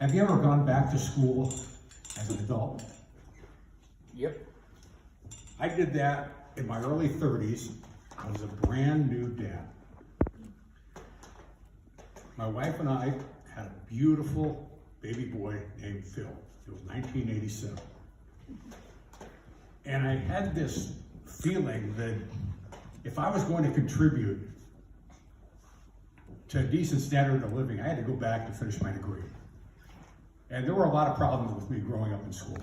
Have you ever gone back to school as an adult? Yep. I did that in my early 30s. I was a brand new dad. My wife and I had a beautiful baby boy named Phil. It was 1987. And I had this feeling that if I was going to contribute to a decent standard of living, I had to go back and finish my degree. And there were a lot of problems with me growing up in school.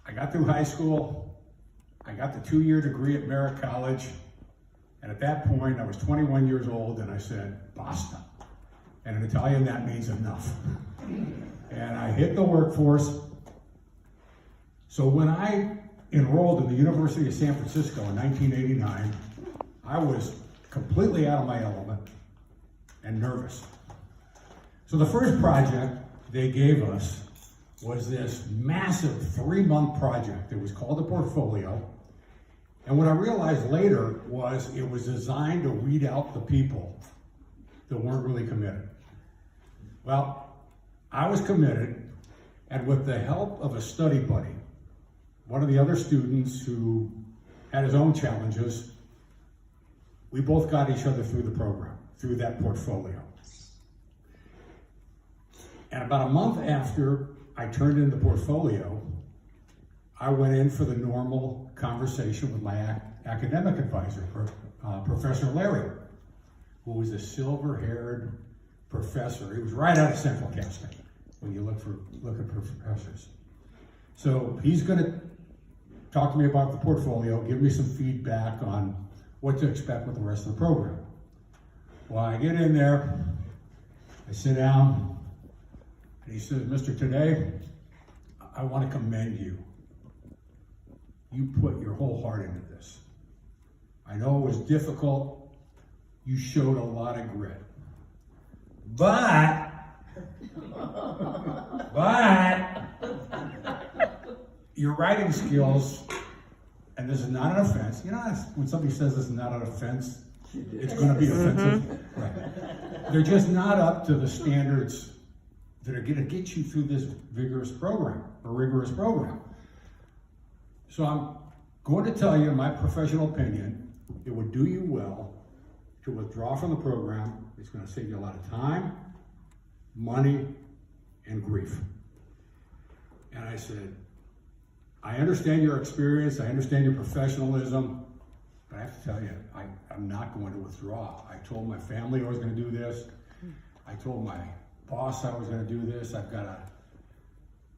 I got through high school, I got the 2-year degree at Merritt College, and at that point I was 21 years old and I said, basta. And in Italian that means enough. And I hit the workforce. So when I enrolled in the University of San Francisco in 1989, I was completely out of my element and nervous. So the first project they gave us was this massive 3-month project. It was called a portfolio. And what I realized later was it was designed to weed out the people that weren't really committed. Well, I was committed, and with the help of a study buddy, one of the other students who had his own challenges, we both got each other through the program, through that portfolio. And about a month after I turned in the portfolio, I went in for the normal conversation with my academic advisor, Professor Larry, who was a silver-haired professor. He was right out of Central Casting when you look at professors. So he's going to talk to me about the portfolio, give me some feedback on what to expect with the rest of the program. Well, I get in there, I sit down, and he says, Mr. Today, I want to commend you. You put your whole heart into this. I know it was difficult. You showed a lot of grit. But your writing skills, and this is not an offense. You know, when somebody says this is not an offense, it's going to be offensive. Right. They're just not up to the standards that are going to get you through this rigorous program. So I'm going to tell you, in my professional opinion, it would do you well to withdraw from the program. It's going to save you a lot of time, money, and grief. And I said, I understand your experience, I understand your professionalism, but I have to tell you, I'm not going to withdraw. I told my family I was going to do this. I told my boss I was going to do this. I've got a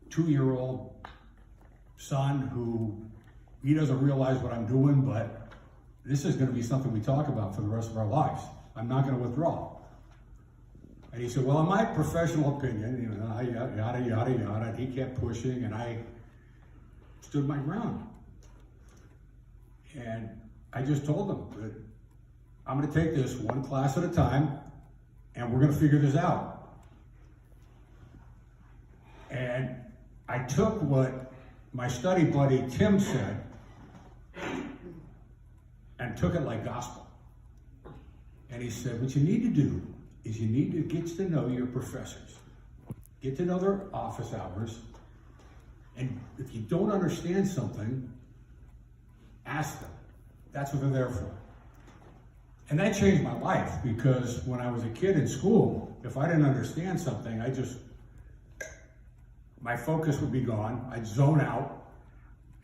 2-year-old son who, he doesn't realize what I'm doing, but this is going to be something we talk about for the rest of our lives. I'm not going to withdraw. And he said, well, in my professional opinion, you know, yada, yada, yada, and he kept pushing, and I stood my ground. And I just told him that I'm going to take this one class at a time, and we're going to figure this out. And I took what my study buddy Tim said and took it like gospel. And he said, what you need to do is you need to get to know your professors, get to know their office hours, and if you don't understand something, ask them. That's what they're there for. And that changed my life, because when I was a kid in school, if I didn't understand something, my focus would be gone. I'd zone out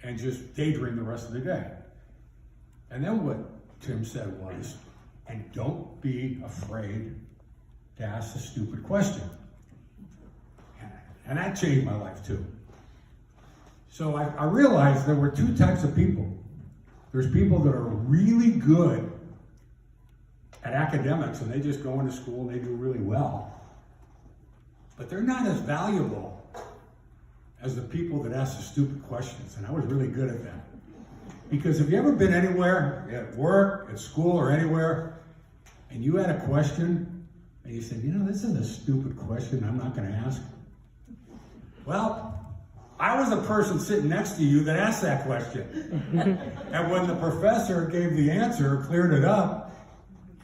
and just daydream the rest of the day. And then what Tim said was, and don't be afraid to ask a stupid question. And that changed my life too. So I realized there were 2 types of people. There's people that are really good at academics and they just go into school and they do really well. But they're not as valuable as the people that ask the stupid questions, and I was really good at that. Because have you ever been anywhere, at work, at school, or anywhere, and you had a question, and you said, you know, this is a stupid question I'm not going to ask? Well, I was the person sitting next to you that asked that question. And when the professor gave the answer, cleared it up,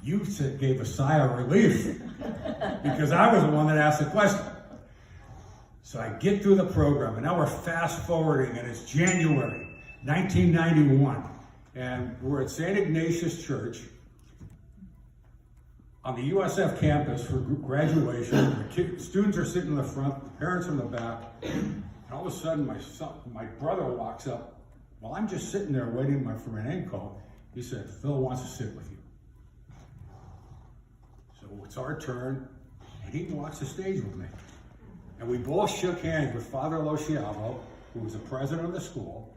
you gave a sigh of relief, because I was the one that asked the question. So I get through the program, and now we're fast forwarding, and it's January 1991, and we're at St. Ignatius Church on the USF campus for graduation. The students are sitting in the front, the parents are in the back, and all of a sudden my brother walks up while I'm just sitting there waiting for an encore. He said, "Phil wants to sit with you." So it's our turn, and he walks the stage with me. And we both shook hands with Father Lociavo, who was the president of the school,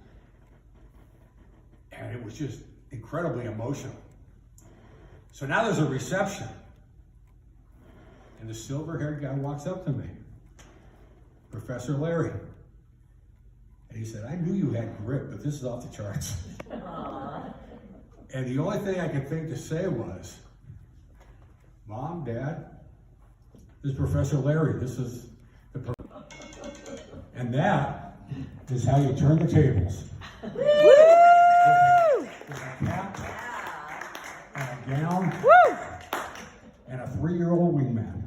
and it was just incredibly emotional. So now there's a reception, and the silver-haired guy walks up to me, Professor Larry, and he said, "I knew you had grit, but this is off the charts." And the only thing I could think to say was, "Mom, Dad, this is Professor Larry. This is the and that is how you turn the tables." With a cap and a gown and a 3-year-old wingman.